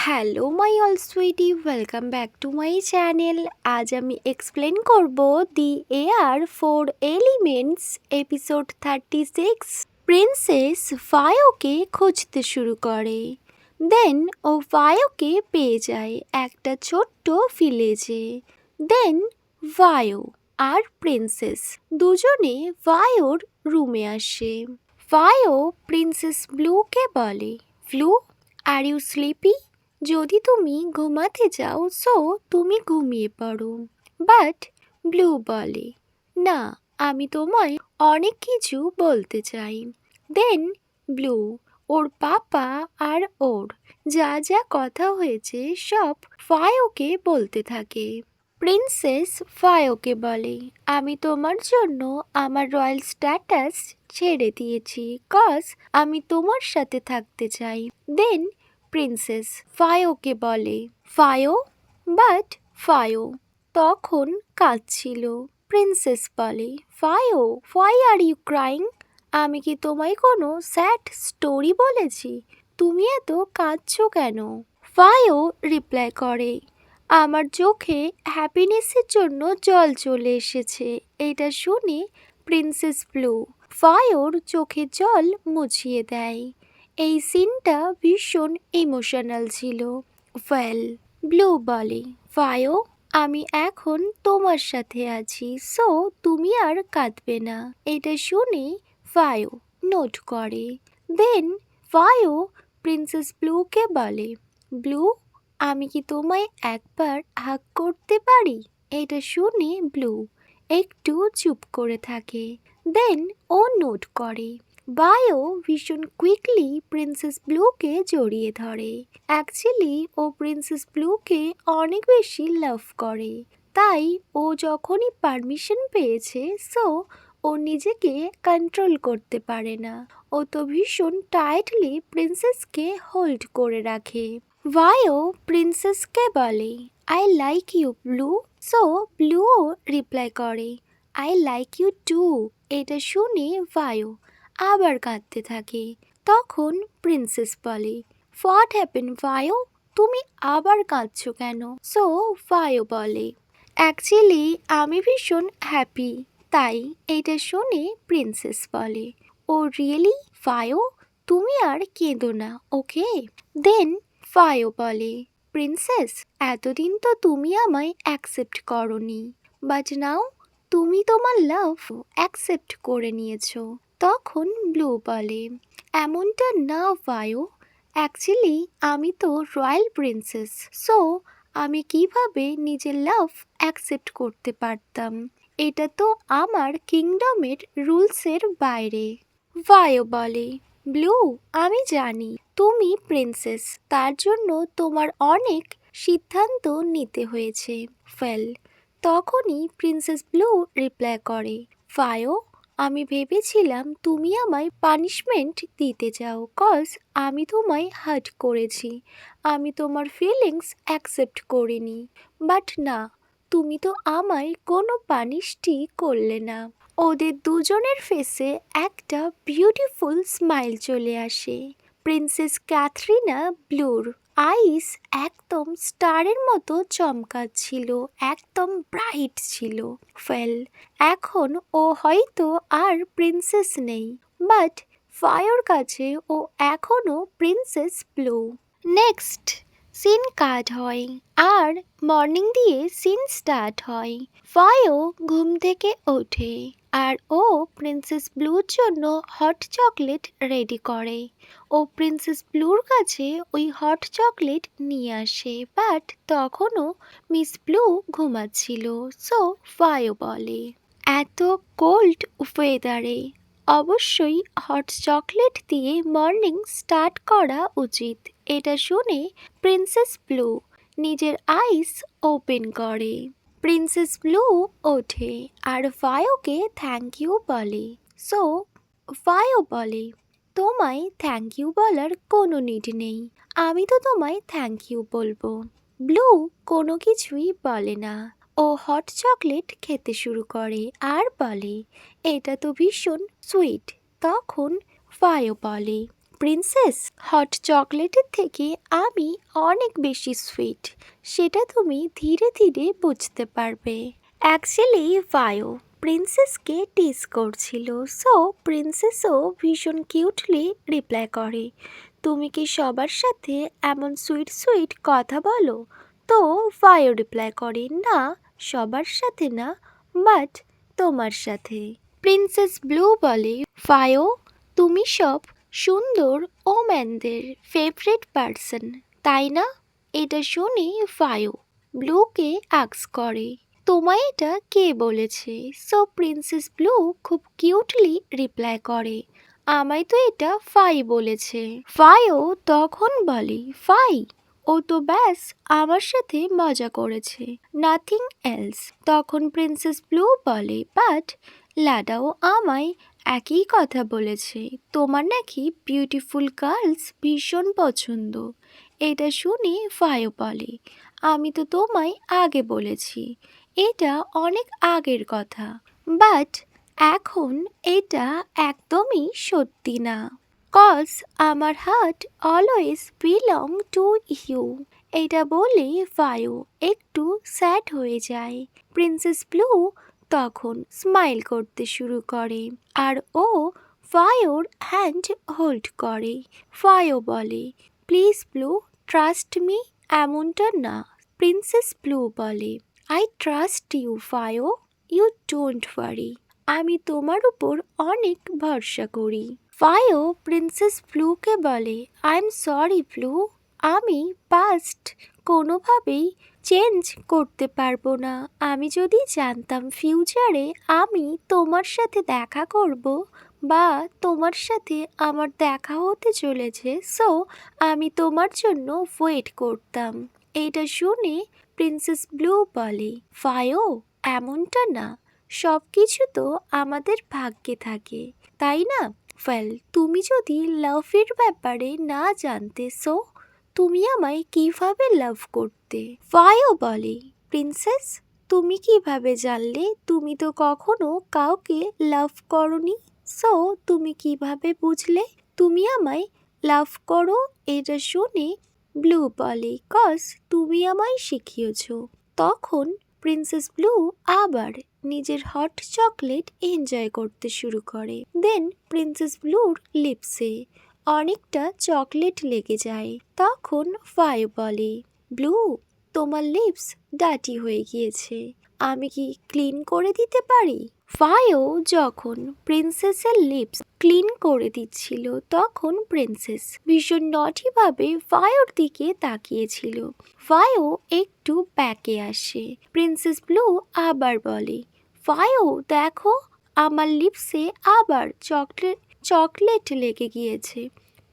Hello my all sweety, welcome back to my channel. আজ আমি explain করব the air four elements episode 36। Princess ফায়োকে খুঁজতে শুরু করে। দেন ও ফায়োকে পেয়ে যায় একটা ছোট্ট ভিলেজে। দেন ফায়ো আর প্রিন্সেস দুজনে ফায়োর রুমে আসে। ফায়ো প্রিন্সেস ব্লুকে বলে, ব্লু, আর ইউ স্লিপি? যদি তুমি ঘুমাতে যাও সো তুমি ঘুমিয়ে পড়ো। বাট ব্লু বলে, না, আমি তোমায় অনেক কিছু বলতে চাই। দেন ব্লু ওর পাপা আর ওর যা যা কথা হয়েছে সব ফায়োকে বলতে থাকে। প্রিন্সেস ফায়োকে বলে, আমি তোমার জন্য আমার রয়্যাল স্ট্যাটাস ছেড়ে দিয়েছি কজ আমি তোমার সাথে থাকতে চাই। দেন প্রিন্সেস ফায়োকে বলে, ফায়ো, বাট ফায়ো তখন কাঁদছিল। প্রিন্সেস বলে, ফায়ো, হোয়াই আর ইউ ক্রাইং? আমি কি তোমায় কোনো স্যাড স্টোরি বলেছি? তুমি এত কাঁদছো কেন? ফায়ো রিপ্লাই করে, আমার চোখে হ্যাপিনেসের জন্য জল চলে এসেছে। এটা শুনে প্রিন্সেস ব্লু ফায়োর চোখে জল মুছিয়ে দেয়। এই সিনটা ভীষণ ইমোশনাল ছিল। ওয়েল, ব্লু বলে, ফায়ো, আমি এখন তোমার সাথে আছি সো তুমি আর কাঁদবে না। এটা শুনে ফায়ো নোট করে। দেন ফায়ো প্রিন্সেস ব্লুকে বলে, ব্লু, আমি কি তোমায় একবার হাগ করতে পারি? এটা শুনে ব্লু একটু চুপ করে থাকে। দেন ও নোট করে। বায়ো ভীষণ কুইকলি প্রিন্সেস ব্লুকে জড়িয়ে ধরে। অ্যাকচুয়ালি ও প্রিন্সেস ব্লুকে অনেক বেশি লাভ করে, তাই ও যখনই পারমিশন পেয়েছে সো ও নিজেকে কন্ট্রোল করতে পারে না। ও তো ভীষণ টাইটলি প্রিন্সেসকে হোল্ড করে রাখে। বায়ো প্রিন্সেসকে বলে, I like you Blue. So ব্লুও রিপ্লাই করে, আই লাইক ইউ টু। এটা শুনে বায়ো আবার কাঁদতে থাকে। তখন প্রিন্সেস বলে, হোয়াট হ্যাপেন বায়ো? তুমি আবার কাঁদছো কেন? সো বায়ো বলে, অ্যাকচুয়ালি আমি ভীষণ হ্যাপি। তাই এটা শুনে প্রিন্সেস বলে, ও রিয়েলি বায়ো? তুমি আর কেঁদো না, ওকে? দেন ফায়ো বলে, প্রিন্সেস, এতদিন তো তুমি আমায় অ্যাকসেপ্ট করনি, বাট নাও তুমি তোমার লাভ অ্যাকসেপ্ট করে নিয়েছো। তখন ব্লু বলে, এমনটা না ফায়ো, অ্যাকচুয়ালি আমি তো রয়্যাল প্রিন্সেস সো আমি কিভাবে নিজের লাভ অ্যাকসেপ্ট করতে পারতাম? এটা তো আমার কিংডমের রুলসের বাইরে। ফায়ো বলে, ব্লু, আমি জানি তুমি প্রিন্সেস, তার জন্য তোমার অনেক সিদ্ধান্ত নিতে হয়েছে। ফেল, তখনই প্রিন্সেস ব্লু রিপ্লাই করে, ফায়ো, আমি ভেবেছিলাম তুমি আমায় পানিশমেন্ট দিতে চাও কজ আমি তোমায় হার্ট করেছি। আমি তোমার ফিলিংস অ্যাকসেপ্ট করিনি। বাট না, তুমি তো আমায় কোনো পানিশটি করলে না। ওদের দুজনের ফেসে একটা বিউটিফুল স্মাইল চলে আসে। প্রিন্সেস ক্যাথরিনা ব্লুর আইস একদম স্টারের মতো চমকাচ্ছিল, একদম ব্রাইট ছিল। ফেল, এখন ও হয়তো আর প্রিন্সেস নেই, বাট ফায়োর কাছে ও এখনও প্রিন্সেস ব্লু। নেক্সট সিন কাট হয় আর মর্নিং দিয়ে সিন স্টার্ট হয়। ফায়ো ঘুম থেকে ওঠে আর ও প্রিন্সেস ব্লুর জন্য হট চকলেট রেডি করে। ও প্রিন্সেস ব্লুর কাছে ওই হট চকলেট নিয়ে আসে, বাট তখনও মিস ব্লু ঘুমাচ্ছিল। সো ফায়ো বলে, এত কোল্ড ওয়েদারে অবশ্যই হট চকলেট দিয়ে মর্নিং স্টার্ট করা উচিত। এটা শুনে প্রিন্সেস ব্লু নিজের আইস ওপেন করে। প্রিন্সেস ব্লু ওঠে আর ফায়োকে থ্যাংক ইউ বলে। সো ফায়ো বলে, তোমায় থ্যাংক ইউ বলার কোনো নিড নেই, আমি তো তোমায় থ্যাংক ইউ বলবো। ব্লু কোনো কিছুই বলে না। ও হট চকলেট খেতে শুরু করে আর বলে, এটা তো ভীষণ সুইট। তখন ফায়ো বলে, প্রিন্সেস, হট চকলেটের থেকে আমি অনেক বেশি সুইট, সেটা তুমি ধীরে ধীরে বুঝতে পারবে। অ্যাকচুয়ালি ফায়ো প্রিন্সেসকে টিজ করছিল, সো প্রিন্সেসও ভীষণ কিউটলি রিপ্লাই করে, তুমি কি সবার সাথে এমন সুইট সুইট কথা বলো? তো ফায়ো রিপ্লাই করে, না সবার সাথে না, বাট তোমার সাথে। প্রিন্সেস ব্লু বলে, ফায়ো তুমি সব সুন্দর ওম্যানদের ফেভারিট পার্সন, তাই না? এটা শুনে ফায়ো ব্লুকে আস্ক করে, তোমায় এটা কে বলেছে? সো প্রিন্সেস ব্লু খুব কিউটলি রিপ্লাই করে, আমায় তো এটা ফাই বলেছে। ফাইও তখন বলে, ফাই ও তো ব্যাস আমার সাথে মজা করেছে, নাথিং এলস। তখন প্রিন্সেস ব্লু বলে, বাট লাডাও আমায় একই কথা বলেছে, তোমার নাকি বিউটিফুল গার্লস ভীষণ পছন্দ। এটা শুনে ফাইও বলে, আমি তো তোমায় আগে বলেছি, এটা অনেক আগের কথা, বাট এখন এটা একদমই সত্যি না, কজ আমার heart always belong to you. এটা বলে ফায়ো একটু স্যাড হয়ে যায়। প্রিন্সেস ব্লু তখন স্মাইল করতে শুরু করে আর ও ফায়োর হ্যান্ড হোল্ড করে। ফায়ো বলে, প্লিজ ব্লু ট্রাস্ট মি, এমনটা না। প্রিন্সেস ব্লু বলে, আই ট্রাস্ট ইউ ফায়ো, ইউ ডোন্ট ওয়ারি, আমি তোমার উপর অনেক ভরসা করি। ফায়ো প্রিন্সেস ব্লুকে বলে, আই এম সরি ব্লু, আমি পাস্ট কোনোভাবেই চেঞ্জ করতে পারবো না। আমি যদি জানতাম ফিউচারে আমি তোমার সাথে দেখা করব বা তোমার সাথে আমার দেখা হতে চলেছে, সো আমি তোমার জন্য ওয়েট করতাম। এটা শুনে প্রিন্সেস ব্লু বলে, ফায়ো এমনটা না, সব কিছু তো আমাদের ভাগ্যে থাকে, তাই না? ওয়েল, তুমি যদি লাভের ব্যাপারে না জানতে, সো তুমি আমায় কিভাবে লাভ করতে? ফায়ো বলে, প্রিন্সেস তুমি কিভাবে জানলে? তুমি তো কখনো কাউকে লাভ করনি, সো তুমি কিভাবে বুঝলে তুমি আমায় লাভ করো? এটা শুনে ব্লু বলে, কজ তুমি আমায় শিখিয়েছ। তখন প্রিন্সেস ব্লু আবার নিজের হট চকলেট এনজয় করতে শুরু করে। দেন প্রিন্সেস ব্লুর লিপসে অনেকটা চকলেট লেগে যায়। তখন ফাই বলে, ব্লু তোমার লিপস ডার্টি হয়ে গিয়েছে, আমি কি ক্লিন করে দিতে পারি? ফাইও যখন প্রিন্সেসের লিপস ক্লিন করে দিচ্ছিল, তখন প্রিন্সেস ভীষণ নটিভাবে ফায়োর দিকে তাকিয়েছিল। ফায়ো একটু ব্যাকে আসে। প্রিন্সেস ব্লু আবার বলে, ফায়ো দেখো আমার লিপসে আবার চকলেট লেগে গিয়েছে,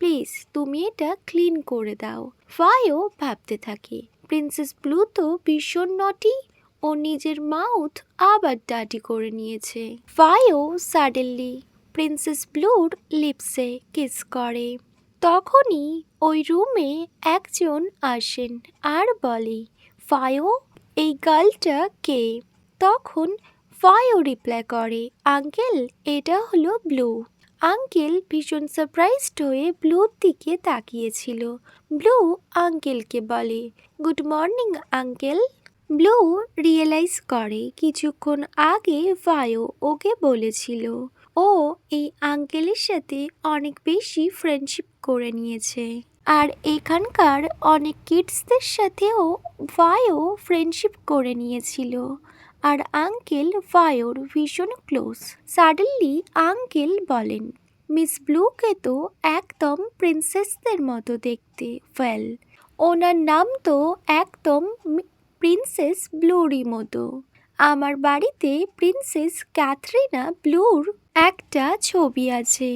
প্লিজ তুমি এটা ক্লিন করে দাও। ফায়ো ভাবতে থাকে, প্রিন্সেস ব্লু তো ভীষণ নটি, ও নিজের মাউথ আবার ডার্টি করে নিয়েছে। ফায়ো সাডেনলি প্রিন্সেস ব্লুর লিপসে কিস করে। তখনই ওই রুমে একজন আসেন আর বলে, ফায়ো এই গার্লটা কে? তখন ফায়ো রিপ্লাই করে, আঙ্কেল এটা হলো ব্লু। আঙ্কেল ভীষণ সারপ্রাইজড হয়ে ব্লুর দিকে তাকিয়েছিল। ব্লু আঙ্কেলকে বলে, good morning uncle. Blue realise করে কিছুক্ষণ আগে ফায়ো ওকে বলেছিল ও এই আঙ্কেলের সাথে অনেক বেশি ফ্রেন্ডশিপ করে নিয়েছে, আর এখানকার অনেক কিডসদের সাথেও ফায়ো ফ্রেন্ডশিপ করে নিয়েছিল, আর আঙ্কেল ফায়োর ভীষণ ক্লোজ। সাডেনলি আঙ্কেল বলেন, মিস ব্লুকে তো একদম প্রিন্সেসদের মতো দেখতে। ওয়েল, ওনার নাম তো একদম প্রিন্সেস ব্লুরই মতো। আমার বাড়িতে প্রিন্সেস ক্যাথরিনা ব্লুর একটা ছবি আছে,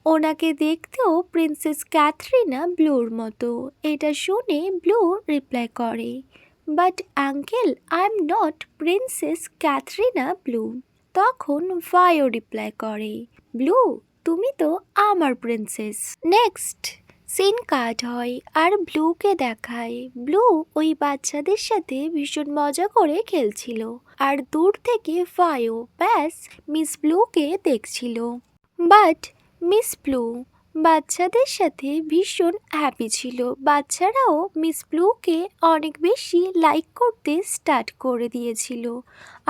ওনাকে দেখতেও প্রিন্সেস ক্যাথরিনা ব্লুর মতো। এটা শুনে ব্লু রিপ্লাই করে, but uncle I am not princess Katharina blue. তখন ফায়ো রিপ্লাই করে, ব্লু তুমি তো আমার প্রিন্সেস। নেক্সট সিন কাট হয় আর ব্লুকে দেখায় ব্লু ওই বাচ্চাদের সাথে ভীষণ মজা করে খেলছিল, আর দূর থেকে ফায়ো ব্যাস মিস ব্লুকে দেখছিল। বাট মিস ব্লু বাচ্চাদের সাথে ভীষণ হ্যাপি ছিল। বাচ্চারাও মিস ব্লুকে অনেক বেশি লাইক করতে স্টার্ট করে দিয়েছিল।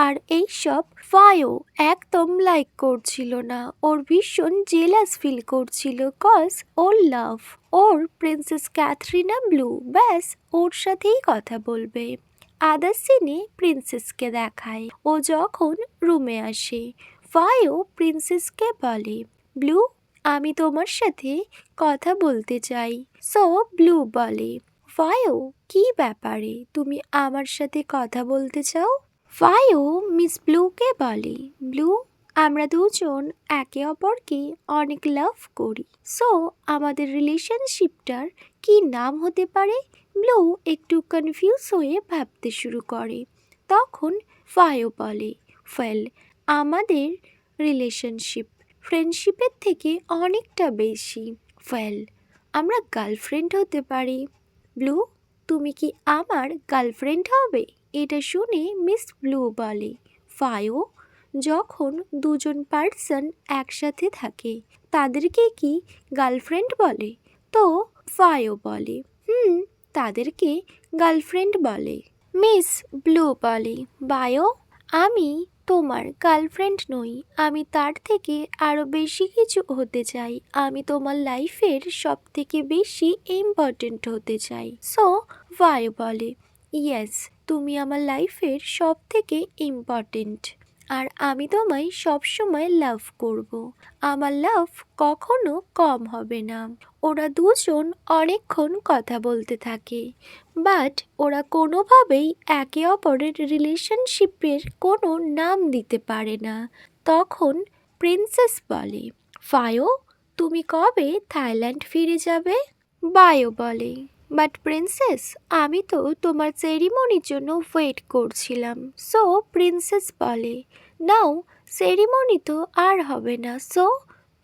আর এইসব ফায়ো একদম লাইক করছিল না। ওর ভীষণ জেলাস ফিল করছিল, কজ ওর লাভ ওর প্রিন্সেস ক্যাথরিনা ব্লু, ব্যাস ওর সাথেই কথা বলবে। আদার সিনে প্রিন্সেসকে দেখায়। ও যখন রুমে আসে, ফায়ো প্রিন্সেসকে বলে, ব্লু আমি তোমার সাথে কথা বলতে চাই। সো ব্লু বলে, ফায়ো কি ব্যাপারে তুমি আমার সাথে কথা বলতে চাও? ফায়ো মিস ব্লুকে বলে, ব্লু আমরা দুজন একে অপরকে অনেক লাভ করি। সো আমাদের রিলেশনশিপটার কি নাম হতে পারে? ব্লু একটু কনফিউজ হয়ে ভাবতে শুরু করে। তখন ফায়ো বলে, ওয়েল আমাদের রিলেশনশিপ ফ্রেন্ডশিপের থেকে অনেকটা বেশি। ওয়েল আমরা গার্লফ্রেন্ড হতে পারি। ব্লু তুমি কি আমার গার্লফ্রেন্ড হবে? এটা শুনে মিস ব্লু বলে, ফায়ো যখন দুজন পার্সন একসাথে থাকে তাদেরকে কি গার্লফ্রেন্ড বলে? তো ফায়ো বলে, তাদেরকে গার্লফ্রেন্ড বলে। মিস ব্লু বলে, বায়ো আমি তোমার গার্লফ্রেন্ড নই, আমি তার থেকে আরও বেশি কিছু হতে চাই। আমি তোমার লাইফের সব থেকে বেশি ইম্পর্টেন্ট হতে চাই। সো ফায়ো বলে, ইয়েস তুমি আমার লাইফের সব থেকে ইম্পর্টেন্ট, আর আমি তোমায় সবসময় লাভ করব। আমার লাভ কখনো কম হবে না। ওরা দুজন অনেকক্ষণ কথা বলতে থাকে, বাট ওরা কোনোভাবেই একে অপরের রিলেশনশিপের কোনো নাম দিতে পারে না। তখন প্রিন্সেস বলে, ফায়ো তুমি কবে থাইল্যান্ড ফিরে যাবে? বায়ো বলে, বাট প্রিন্সেস আমি তো তোমার সেরিমনির জন্য ওয়েট করছিলাম। সো প্রিন্সেস বলে, নাও সেরিমনি তো আর হবে না।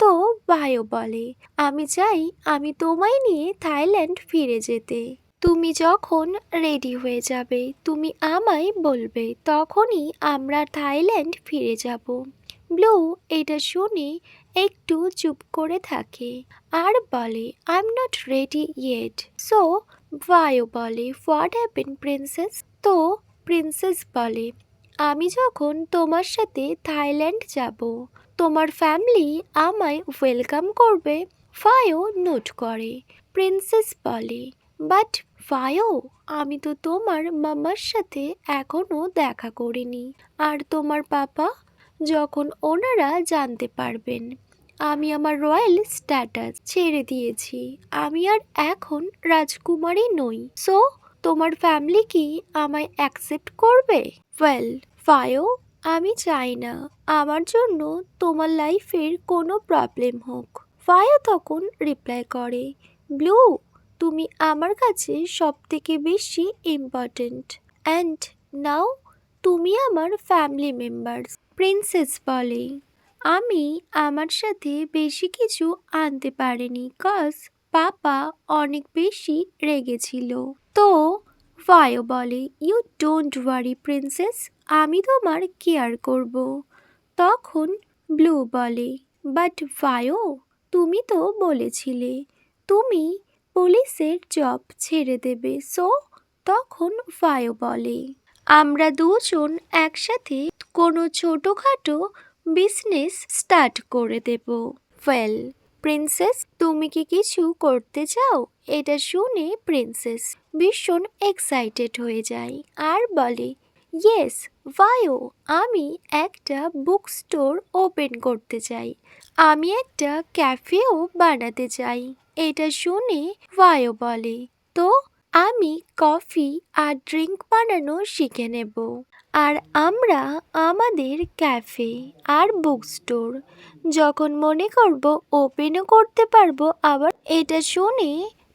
তো বায়ো বলে, আমি চাই আমি তোমায় নিয়ে থাইল্যান্ড ফিরে যেতে। তুমি যখন রেডি হয়ে যাবে তুমি আমায় বলবে, তখনই আমরা থাইল্যান্ড ফিরে যাব। ব্লু এটা শুনে একটু চুপ করে থাকে আর বলে, I am not ready yet. So bio বলে, হোয়াট হ্যাপেন প্রিন্সেস? তো প্রিন্সেস বলে, আমি যখন তোমার সাথে থাইল্যান্ড যাব তোমার ফ্যামিলি আমায় ওয়েলকাম করবে। ফায়ো নোট করে। প্রিন্সেস বলে, বাট ফায়ো আমি তো তোমার মামার সাথে এখনো দেখা করিনি, আর তোমার পাপা যখন ওনারা জানতে পারবেন আমি আমার রয়্যাল স্ট্যাটাস ছেড়ে দিয়েছি, আমি আর এখন রাজকুমারী নই, সো তোমার ফ্যামিলি কি আমায় অ্যাকসেপ্ট করবে? ওয়েল ফায়ো আমি চাই না আমার জন্য তোমার লাইফের কোনো প্রবলেম হোক। ফায়ো তখন রিপ্লাই করে, ব্লু তুমি আমার কাছে সব থেকে বেশি ইম্পর্টেন্ট, অ্যান্ড নাও তুমি আমার ফ্যামিলি মেম্বার্স। প্রিন্সেস বলে, আমি আমার সাথে বেশি কিছু আনতে পারিনি, কজ পাপা অনেক বেশি রেগেছিল। তো ফায়ো বলে, ইউ ডোন্ট ওয়ারি প্রিন্সেস, আমি তোমার কেয়ার করব। তখন ব্লু বলে, বাট ফায়ো তুমি তো বলেছিলে তুমি পুলিশের জব ছেড়ে দেবে। সো তখন ফায়ো বলে, আমরা দুজন একসাথে কোনো ছোটোখাটো বিজনেস স্টার্ট করে দেব। ওয়েল প্রিন্সেস তুমি কি কিছু করতে চাও? এটা শুনে প্রিন্সেস ভীষণ এক্সাইটেড হয়ে যায় আর বলে, ইয়েস ফায়ো আমি একটা বুক স্টোর ওপেন করতে চাই, আমি একটা ক্যাফেও বানাতে চাই। এটা শুনে ফায়ো বলে, তো আমি কফি আর ড্রিঙ্ক বানানো শিখে নেব, আর আমরা আমাদের ক্যাফে আর বুক স্টোর যখন মনে করব ওপেনও করতে পারবো। আবার এটা শুনে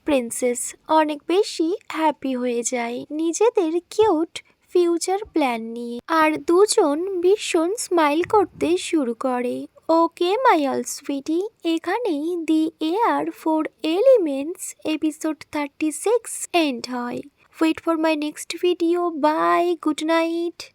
প্রিন্সেস অনেক বেশি হ্যাপি হয়ে যায় নিজেদের কিউট ফিউচার প্ল্যান নিয়ে, আর দুজন ভীষণ স্মাইল করতে শুরু করে। ওকে মাই অল সুইটি, এখানেই the air four elements episode 36 end হয়। Wait for my next video. Bye. Good night.